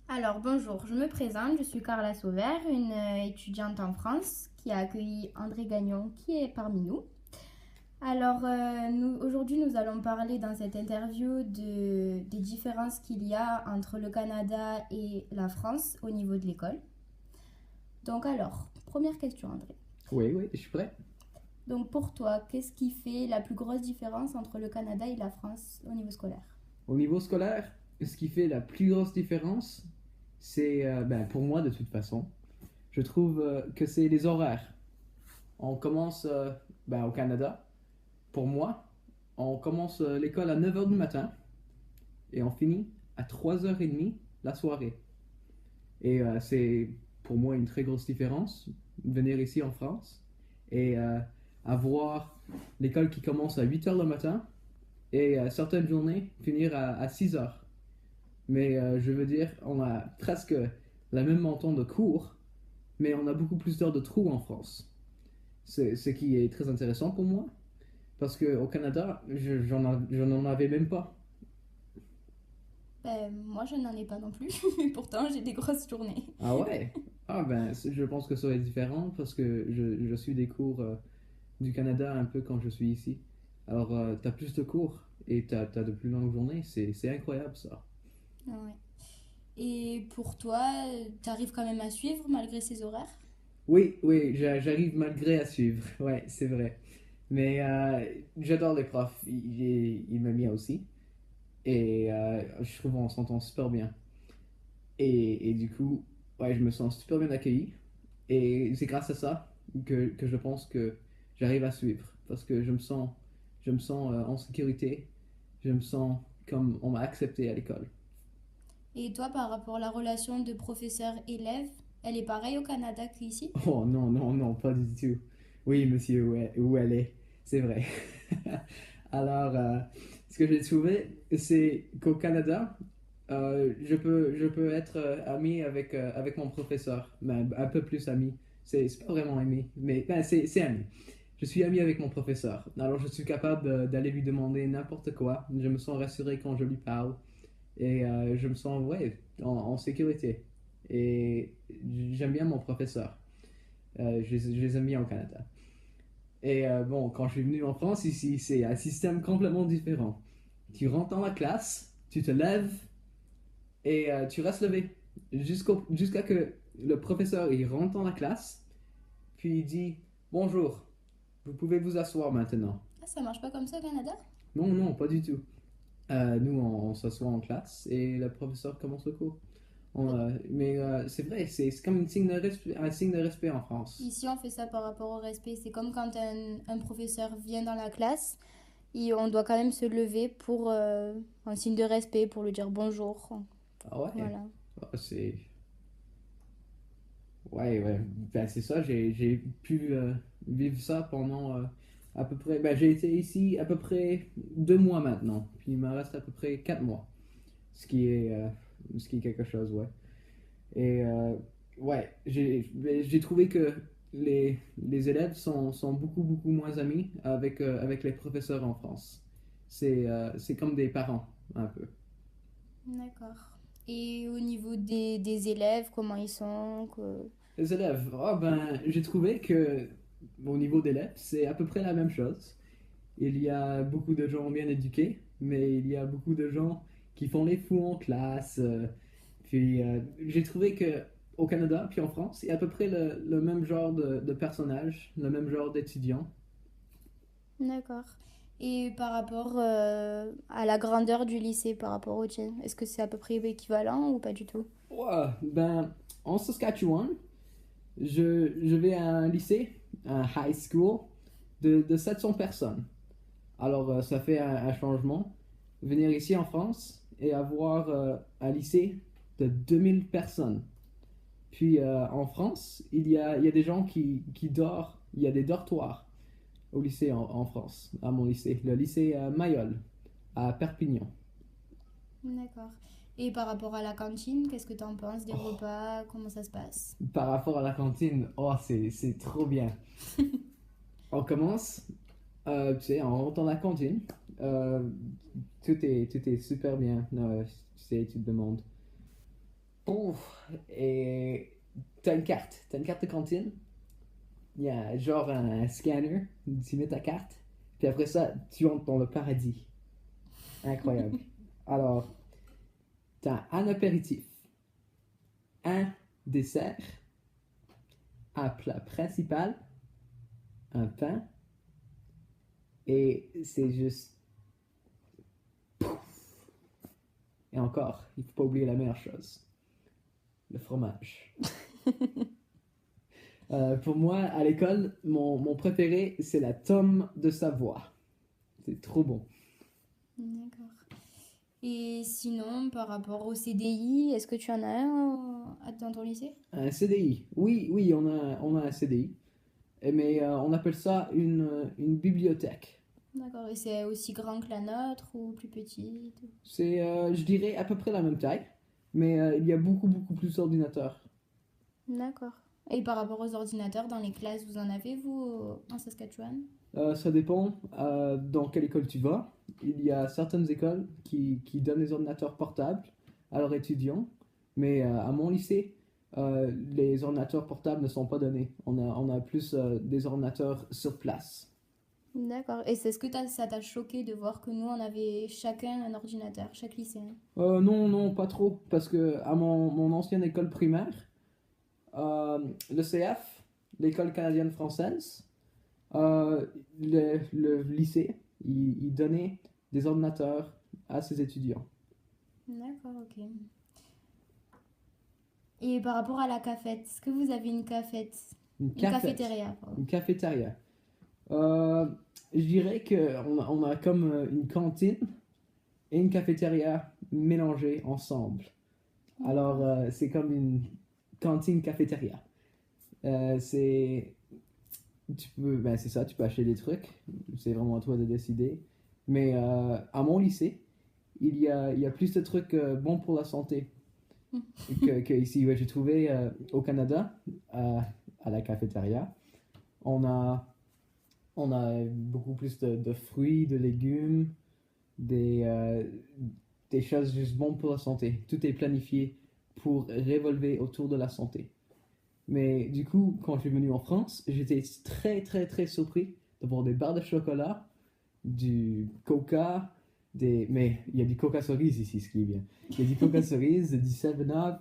Alors bonjour, je me présente, je suis Carla Sauvert, une étudiante en France qui a accueilli André Gagnon qui est parmi nous. Aujourd'hui nous allons parler dans cette interview des différences qu'il y a entre le Canada et la France au niveau de l'école. Première question André. Oui, oui, je suis prêt. Donc pour toi, qu'est-ce qui fait la plus grosse différence entre le Canada et la France au niveau scolaire? Au niveau scolaire, ce qui fait la plus grosse différence, c'est, pour moi de toute façon, je trouve que c'est les horaires. On commence au Canada, pour moi, on commence l'école à 9 heures du matin et on finit à 3h30 la soirée. Et c'est pour moi une très grosse différence, venir ici en France et avoir l'école qui commence à 8 heures le matin et certaines journées finir à 6 heures. Mais je veux dire, on a presque la même montant de cours, mais on a beaucoup plus d'heures de trous en France. C'est ce qui est très intéressant pour moi, parce qu'au Canada, je n'en avais même pas. Moi je n'en ai pas non plus, mais pourtant j'ai des grosses journées. Ah ouais? Ah ben, je pense que ça va être différent, parce que je suis des cours du Canada un peu quand je suis ici. Alors, tu as plus de cours et tu as de plus longues journées, c'est incroyable ça. Ouais. Et pour toi, t'arrives quand même à suivre malgré ces horaires? Oui, oui, j'arrive malgré à suivre, ouais, c'est vrai. Mais j'adore les profs, il m'aiment bien aussi. Et je trouve on s'entend super bien. Et du coup, ouais, je me sens super bien accueilli. Et c'est grâce à ça que je pense que j'arrive à suivre. Parce que je me sens en sécurité. Je me sens comme on m'a accepté à l'école. Et toi, par rapport à la relation de professeur-élève, elle est pareille au Canada qu'ici? Oh non, non, non, pas du tout. Oui, monsieur, où elle est, c'est vrai. Alors, ce que j'ai trouvé, c'est qu'au Canada, je peux être ami avec mon professeur, ben, un peu plus ami. C'est pas vraiment ami, mais ben, c'est ami. Je suis ami avec mon professeur. Alors, je suis capable d'aller lui demander n'importe quoi. Je me sens rassuré quand je lui parle. Et je me sens, ouais, en sécurité. Et j'aime bien mon professeur. Je les aime bien au Canada. Et bon, quand je suis venu en France, ici, c'est un système complètement différent. Tu rentres dans la classe, tu te lèves et tu restes levé jusqu'à que le professeur il rentre dans la classe, puis il dit bonjour, vous pouvez vous asseoir maintenant. Ah, ça marche pas comme ça au Canada? Non, non, pas du tout. Nous, on s'assoit en classe et le professeur commence le cours. Mais c'est vrai, c'est comme un signe de respect en France. Ici, on fait ça par rapport au respect. C'est comme quand un professeur vient dans la classe et on doit quand même se lever pour un signe de respect, pour lui dire bonjour. Ah ouais, Voilà. ah, c'est ouais, ouais. Ben, c'est ça, j'ai pu vivre ça pendant à peu près. Ben, j'ai été ici à peu près 2 mois maintenant. Puis il me reste à peu près 4 mois. Ce qui est quelque chose, ouais. Et ouais, j'ai trouvé que les élèves sont beaucoup, beaucoup moins amis avec les professeurs en France. C'est comme des parents, un peu. D'accord. Et au niveau des élèves, comment ils sont Les élèves, ah ben, j'ai trouvé que au niveau d'élèves, c'est à peu près la même chose. Il y a beaucoup de gens bien éduqués, mais il y a beaucoup de gens qui font les fous en classe. Puis j'ai trouvé que au Canada, puis en France, il y a à peu près le même genre de personnage, le même genre d'étudiants. D'accord. Et par rapport à la grandeur du lycée par rapport au tien, est-ce que c'est à peu près équivalent ou pas du tout? Ouais, ben, en Saskatchewan, je vais à un lycée, un high school, de 700 personnes. Alors, ça fait un changement. Venir ici en France et avoir un lycée de 2000 personnes. Puis en France, il y a des gens qui dorment, il y a des dortoirs au lycée en France, à mon lycée, le lycée Mayol, à Perpignan. D'accord. Et par rapport à la cantine, qu'est-ce que tu en penses des Oh, repas? Comment ça se passe? par rapport à la cantine, oh, c'est trop bien. On commence, tu sais, on rentre dans la cantine, euh, tout est super bien, tu sais, tu te demandes. Et t'as une carte de cantine. Il y a genre un scanner, tu mets ta carte, puis après ça, tu entres dans le paradis. Incroyable. Alors, t'as un apéritif, un dessert, un plat principal, un pain, et c'est juste. Et encore, il faut pas oublier la meilleure chose, le fromage. Pour moi, à l'école, mon préféré, c'est la tome de Savoie. C'est trop bon. D'accord. Et sinon, par rapport au CDI, est-ce que tu en as un dans ton lycée? Un CDI. Oui, oui, on a un CDI. Mais on appelle ça une bibliothèque. D'accord. Et c'est aussi grand que la nôtre ou plus petite? C'est, je dirais, à peu près la même taille. Mais il y a beaucoup, beaucoup plus d'ordinateurs. D'accord. Et par rapport aux ordinateurs, dans les classes, vous en avez, vous, en Saskatchewan? Ça dépend dans quelle école tu vas. Il y a certaines écoles qui donnent des ordinateurs portables à leurs étudiants. Mais à mon lycée, les ordinateurs portables ne sont pas donnés. On a plus des ordinateurs sur place. D'accord. Et c'est ce que ça t'a choqué de voir que nous, on avait chacun un ordinateur, chaque lycéen? Non, non, pas trop. Parce que à mon ancienne école primaire, le CF, l'école canadienne française, le lycée, il donnait des ordinateurs à ses étudiants. D'accord, ok. Et par rapport à la cafette, est-ce que vous avez une cafette? Une Une cafette, cafétéria, pardon. une cafétéria. Euh, je dirais on a comme une cantine et une cafétéria mélangées ensemble. Alors, D'accord. c'est comme une cantine-cafétéria. C'est ben c'est ça, tu peux acheter des trucs. C'est vraiment à toi de décider. Mais à mon lycée, il y a plus de trucs bons pour la santé que ici. Ouais, j'ai trouvé au Canada, à la cafétéria, on a, on a beaucoup plus de fruits, de légumes, des, euh, des choses juste bonnes pour la santé. Tout est planifié pour révolver autour de la santé. Mais du coup, quand je suis venu en France, j'étais très très très surpris d'avoir des barres de chocolat, du coca, mais il y a du coca cerise ici, ce qui est bien. Il y a du coca cerise, du 7-Up,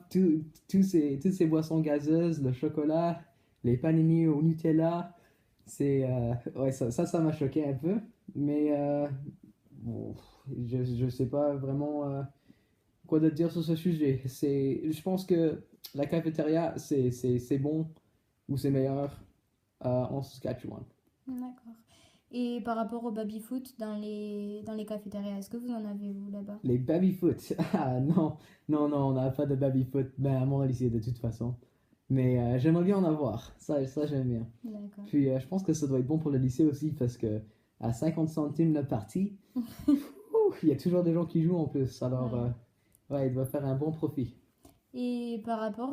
toutes ces boissons gazeuses, le chocolat, les panini au Nutella. Ouais, ça m'a choqué un peu. Mais bon, je sais pas vraiment quoi te dire sur ce sujet. Je pense que la cafétéria, c'est bon ou c'est meilleur en Saskatchewan. D'accord. Et par rapport au baby-foot dans les cafétérias, est-ce que vous en avez, vous, là-bas? Les baby-foot. Ah non, non, non, on n'a pas de baby-foot. Ben, à mon lycée, de toute façon. Mais j'aimerais bien en avoir. Ça j'aime bien. D'accord. Puis je pense que ça doit être bon pour le lycée aussi parce que à 50 centimes la partie, il y a toujours des gens qui jouent en plus. Alors, Ouais. ouais, il doit faire un bon profit. Et par rapport,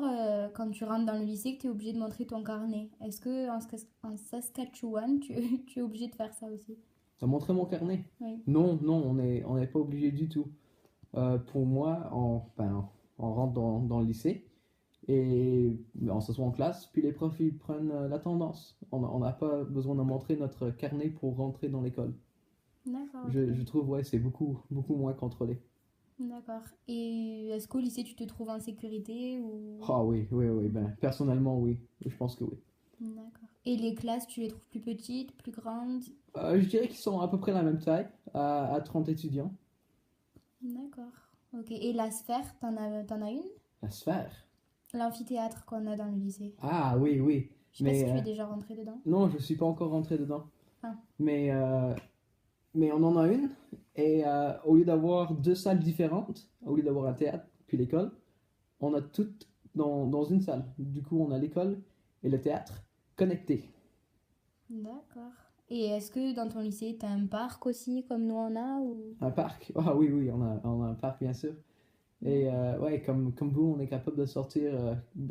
quand tu rentres dans le lycée, que tu es obligé de montrer ton carnet, est-ce que en Saskatchewan, tu es obligé de faire ça aussi? T'as montré mon carnet? Oui. Non, non, on n'est pas obligé du tout. Pour moi, on rentre dans le lycée et on s'assoit en classe, puis les profs ils prennent la tendance. On n'a pas besoin de montrer notre carnet pour rentrer dans l'école. D'accord, ok. Je trouve, ouais, c'est beaucoup, beaucoup moins contrôlé. D'accord. Et est-ce qu'au lycée, tu te trouves en sécurité ou... Ah oui, oui, oui, ben, personnellement, oui. Je pense que oui. D'accord. Et les classes, tu les trouves plus petites, plus grandes? Je dirais qu'ils sont à peu près la même taille, à 30 étudiants. D'accord. Ok. Et la sphère, t'en as une? La sphère. L'amphithéâtre qu'on a dans le lycée. Ah oui, oui. Je sais pas si Mais tu es déjà rentré dedans. non, je suis pas encore rentré dedans. Ah, Mais, on en a une. Et au lieu d'avoir deux salles différentes, au lieu d'avoir un théâtre puis l'école, on a toutes dans une salle. Du coup, on a l'école et le théâtre connectés. d'accord. Et est-ce que dans ton lycée, t'as un parc aussi, comme nous on a ou... Un parc. Ah oui, oui, on a un parc, bien sûr. Et D'accord. ouais, comme vous, on est capable de sortir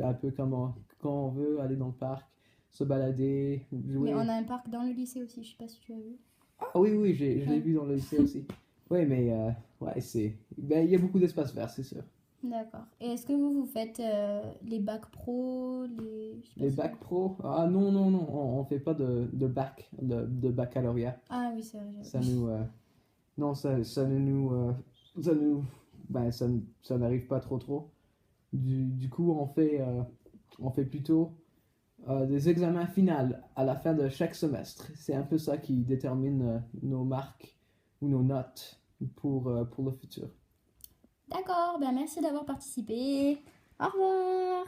un peu quand on veut, aller dans le parc, se balader, Mais on jouer. a un parc dans le lycée aussi, je sais pas si tu as vu. Ah oui, oui, je l'ai Ouais. vu dans le lycée aussi. Oui, mais ouais, ben, il y a beaucoup d'espace vert, c'est sûr. D'accord. Et est-ce que vous faites les bacs pro, je sais pas Les si... bacs pro? Ah non, non, non, on fait pas de bac, de baccalauréat. Ah oui, c'est vrai, j'avais Ça oublié. nous, non, ça ne nous, ça nous, ben, ça n'arrive pas trop. Du coup, on fait plutôt des examens finaux à la fin de chaque semestre. C'est un peu ça qui détermine nos marques ou nos notes pour le futur. D'accord, ben merci d'avoir participé. Au revoir.